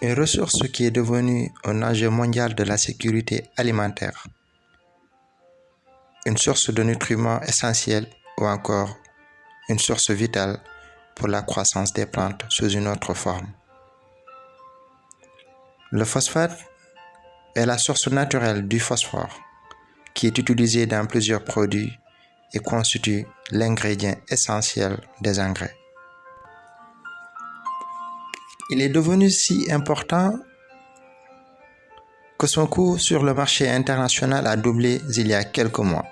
Une ressource qui est devenue un enjeu mondial de la sécurité alimentaire, une source de nutriments essentiels ou encore une source vitale pour la croissance des plantes sous une autre forme. Le phosphate est la source naturelle du phosphore qui est utilisé dans plusieurs produits et constitue l'ingrédient essentiel des engrais. Il est devenu si important que son coût sur le marché international a doublé il y a quelques mois.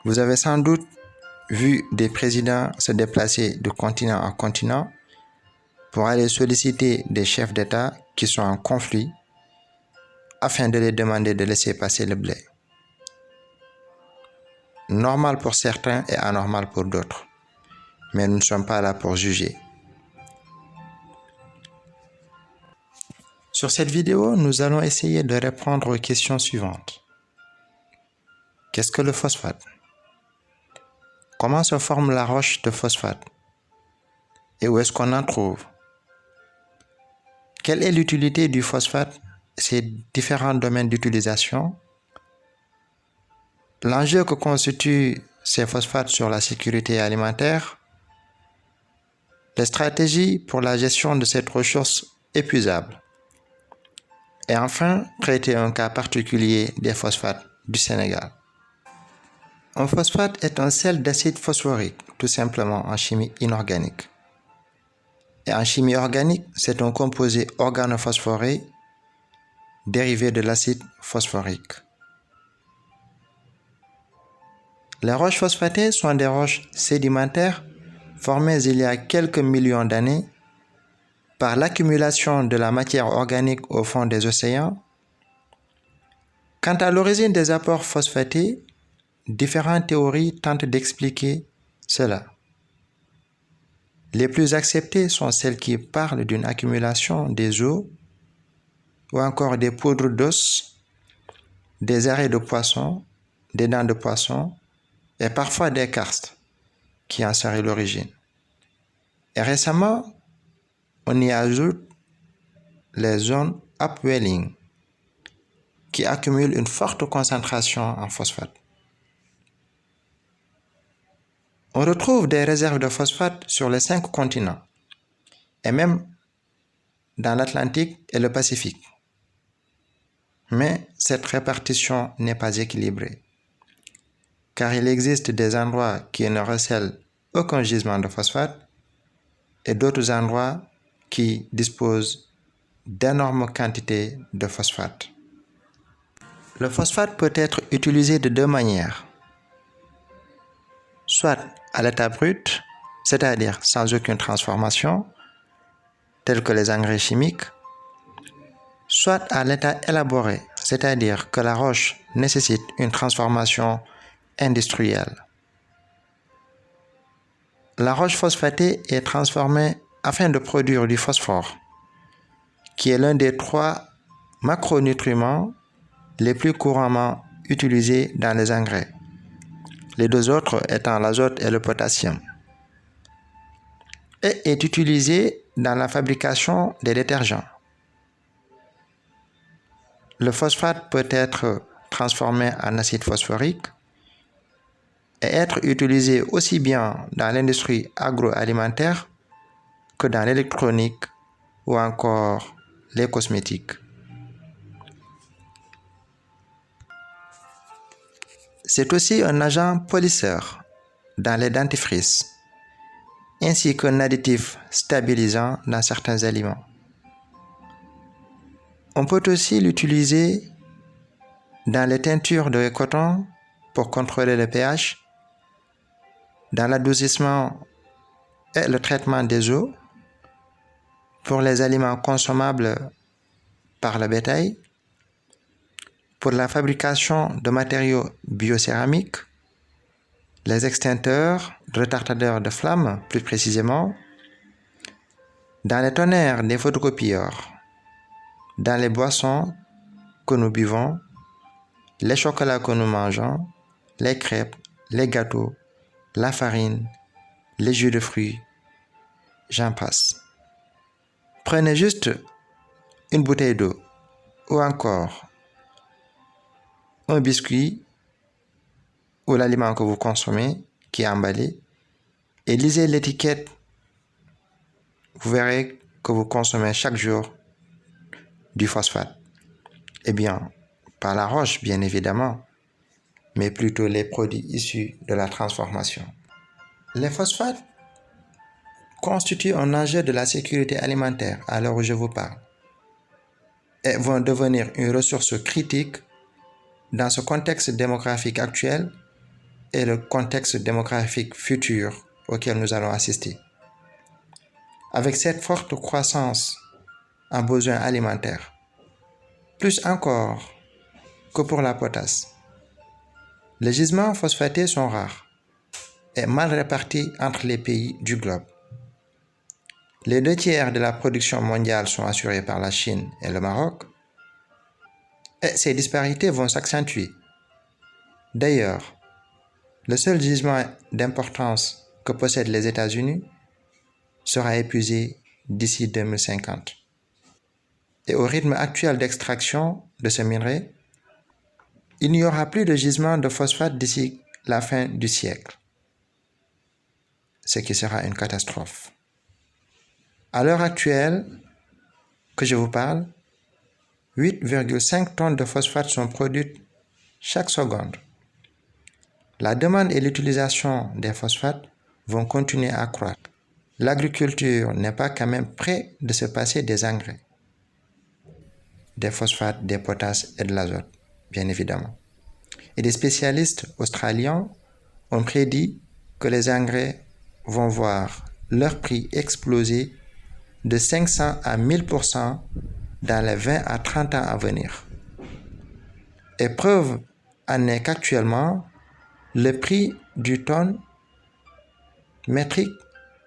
Vous avez sans doute vu des présidents se déplacer de continent en continent pour aller solliciter des chefs d'État qui sont en conflit afin de les demander de laisser passer le blé. Normal pour certains et anormal pour d'autres, mais nous ne sommes pas là pour juger. Sur cette vidéo, nous allons essayer de répondre aux questions suivantes. Qu'est-ce que le phosphate? Comment se forme la roche de phosphate? Et où est-ce qu'on en trouve? Quelle est l'utilité du phosphate et ses différents domaines d'utilisation? L'enjeu que constituent ces phosphates sur la sécurité alimentaire? Les stratégies pour la gestion de cette ressource épuisable? Et enfin, traiter un cas particulier des phosphates du Sénégal. Un phosphate est un sel d'acide phosphorique, tout simplement en chimie inorganique. Et en chimie organique, c'est un composé organophosphoré dérivé de l'acide phosphorique. Les roches phosphatées sont des roches sédimentaires formées il y a quelques millions d'années par l'accumulation de la matière organique au fond des océans. Quant à l'origine des apports phosphatés, différentes théories tentent d'expliquer cela. Les plus acceptées sont celles qui parlent d'une accumulation des os ou encore des poudres d'os, des arrêts de poisson, des dents de poisson et parfois des karstes qui en seraient l'origine. Et récemment, on y ajoute les zones upwelling qui accumulent une forte concentration en phosphate. On retrouve des réserves de phosphate sur les 5 continents et même dans l'Atlantique et le Pacifique. Mais cette répartition n'est pas équilibrée, car il existe des endroits qui ne recèlent aucun gisement de phosphate et d'autres endroits qui disposent d'énormes quantités de phosphate. Le phosphate peut être utilisé de 2 manières. Soit à l'état brut, c'est-à-dire sans aucune transformation, tels que les engrais chimiques, soit à l'état élaboré, c'est-à-dire que la roche nécessite une transformation industrielle. La roche phosphatée est transformée afin de produire du phosphore, qui est l'un des 3 macronutriments les plus couramment utilisés dans les engrais, les 2 autres étant l'azote et le potassium, et est utilisé dans la fabrication des détergents. Le phosphate peut être transformé en acide phosphorique et être utilisé aussi bien dans l'industrie agroalimentaire que dans l'électronique ou encore les cosmétiques. C'est aussi un agent polisseur dans les dentifrices, ainsi qu'un additif stabilisant dans certains aliments. On peut aussi l'utiliser dans les teintures de coton pour contrôler le pH, dans l'adoucissement et le traitement des eaux, pour les aliments consommables par le bétail, pour la fabrication de matériaux biocéramiques, les extincteurs, retardateurs de flammes plus précisément, dans les tonnerres des photocopieurs, dans les boissons que nous buvons, les chocolats que nous mangeons, les crêpes, les gâteaux, la farine, les jus de fruits, j'en passe. Prenez juste une bouteille d'eau ou encore un biscuit ou l'aliment que vous consommez qui est emballé et lisez l'étiquette. Vous verrez que vous consommez chaque jour du phosphate. Eh bien, pas la roche, bien évidemment, mais plutôt les produits issus de la transformation. Les phosphates constituent un enjeu de la sécurité alimentaire à l'heure où je vous parle et vont devenir une ressource critique dans ce contexte démographique actuel et le contexte démographique futur auquel nous allons assister. Avec cette forte croissance en besoins alimentaires, plus encore que pour la potasse, les gisements phosphatés sont rares et mal répartis entre les pays du globe. Les 2/3 de la production mondiale sont assurés par la Chine et le Maroc, et ces disparités vont s'accentuer. D'ailleurs, le seul gisement d'importance que possèdent les États-Unis sera épuisé d'ici 2050. Et au rythme actuel d'extraction de ce minerai, il n'y aura plus de gisement de phosphate d'ici la fin du siècle, ce qui sera une catastrophe. À l'heure actuelle que je vous parle, 8,5 tonnes de phosphate sont produites chaque seconde. La demande et l'utilisation des phosphates vont continuer à croître. L'agriculture n'est pas quand même près de se passer des engrais, des phosphates, des potasses et de l'azote, bien évidemment. Et des spécialistes australiens ont prédit que les engrais vont voir leur prix exploser de 500 à 1000% dans les 20 à 30 ans à venir. Et preuve en est qu'actuellement, le prix du tonne métrique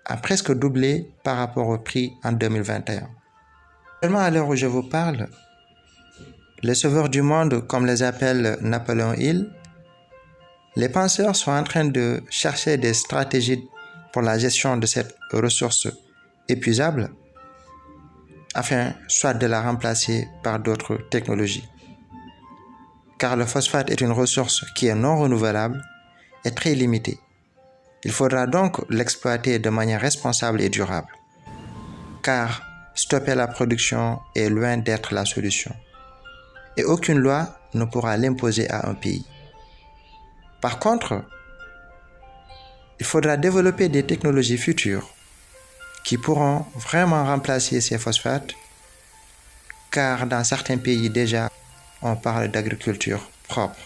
a presque doublé par rapport au prix en 2021. Seulement à l'heure où je vous parle, les sauveurs du monde, comme les appelle Napoléon Hill, les penseurs sont en train de chercher des stratégies pour la gestion de cette ressource épuisable afin soit de la remplacer par d'autres technologies. Car le phosphate est une ressource qui est non renouvelable et très limitée. Il faudra donc l'exploiter de manière responsable et durable. Car stopper la production est loin d'être la solution. Et aucune loi ne pourra l'imposer à un pays. Par contre, il faudra développer des technologies futures qui pourront vraiment remplacer ces phosphates, car dans certains pays déjà, on parle d'agriculture propre,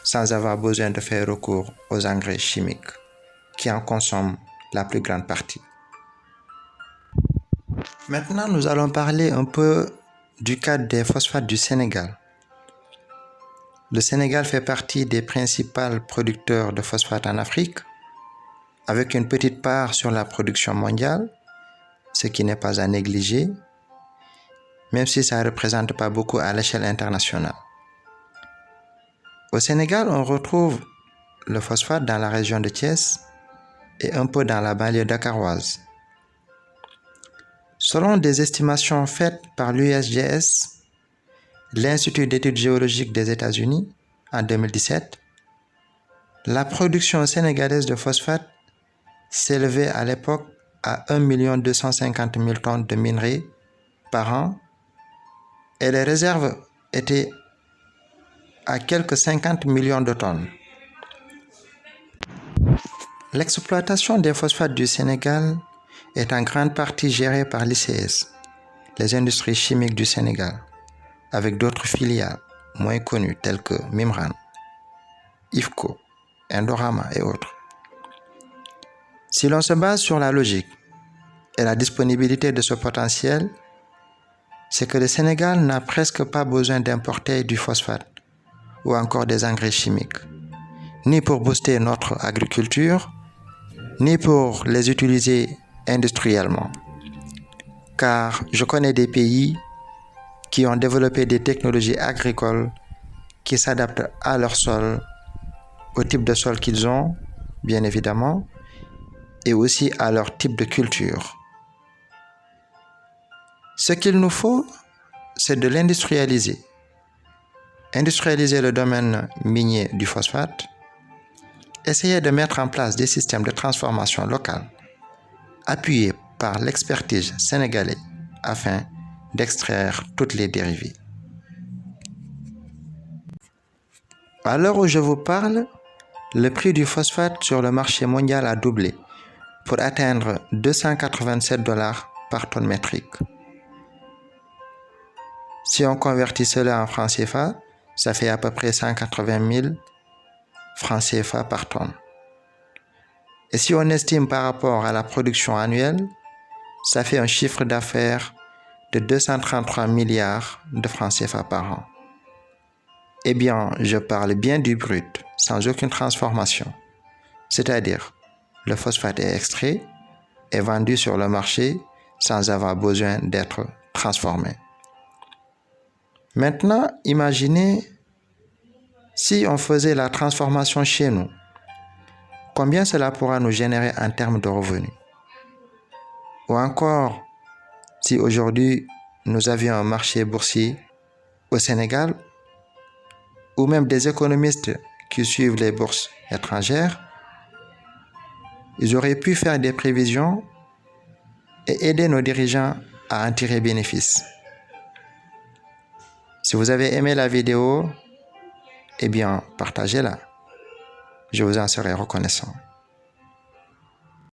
sans avoir besoin de faire recours aux engrais chimiques, qui en consomment la plus grande partie. Maintenant, nous allons parler un peu du cas des phosphates du Sénégal. Le Sénégal fait partie des principaux producteurs de phosphate en Afrique, avec une petite part sur la production mondiale, ce qui n'est pas à négliger, même si ça ne représente pas beaucoup à l'échelle internationale. Au Sénégal, on retrouve le phosphate dans la région de Thiès et un peu dans la banlieue dakaroise. Selon des estimations faites par l'USGS, l'Institut d'études géologiques des États-Unis, en 2017, la production sénégalaise de phosphate s'élevait à l'époque à 1 250 000 tonnes de minerais par an et les réserves étaient à quelques 50 millions de tonnes. L'exploitation des phosphates du Sénégal est en grande partie gérée par l'ICS, les industries chimiques du Sénégal, avec d'autres filiales moins connues telles que Mimran, IFCO, Indorama et autres. Si l'on se base sur la logique et la disponibilité de ce potentiel, c'est que le Sénégal n'a presque pas besoin d'importer du phosphate ou encore des engrais chimiques, ni pour booster notre agriculture, ni pour les utiliser industriellement. Car je connais des pays qui ont développé des technologies agricoles qui s'adaptent à leur sol, au type de sol qu'ils ont, bien évidemment, et aussi à leur type de culture. Ce qu'il nous faut, c'est de l'industrialiser. Industrialiser le domaine minier du phosphate, essayer de mettre en place des systèmes de transformation locale appuyés par l'expertise sénégalaise afin d'extraire toutes les dérivés. À l'heure où je vous parle, le prix du phosphate sur le marché mondial a doublé pour atteindre 287 $ par tonne métrique. Si on convertit cela en francs CFA, ça fait à peu près 180 000 francs CFA par tonne. Et si on estime par rapport à la production annuelle, ça fait un chiffre d'affaires de 233 milliards de francs CFA par an. Eh bien, je parle bien du brut, sans aucune transformation. C'est-à-dire, le phosphate est extrait et vendu sur le marché sans avoir besoin d'être transformé. Maintenant, imaginez si on faisait la transformation chez nous. Combien cela pourra nous générer en termes de revenus? Ou encore, si aujourd'hui nous avions un marché boursier au Sénégal, ou même des économistes qui suivent les bourses étrangères, ils auraient pu faire des prévisions et aider nos dirigeants à en tirer bénéfice. Si vous avez aimé la vidéo, eh bien, partagez-la. Je vous en serai reconnaissant.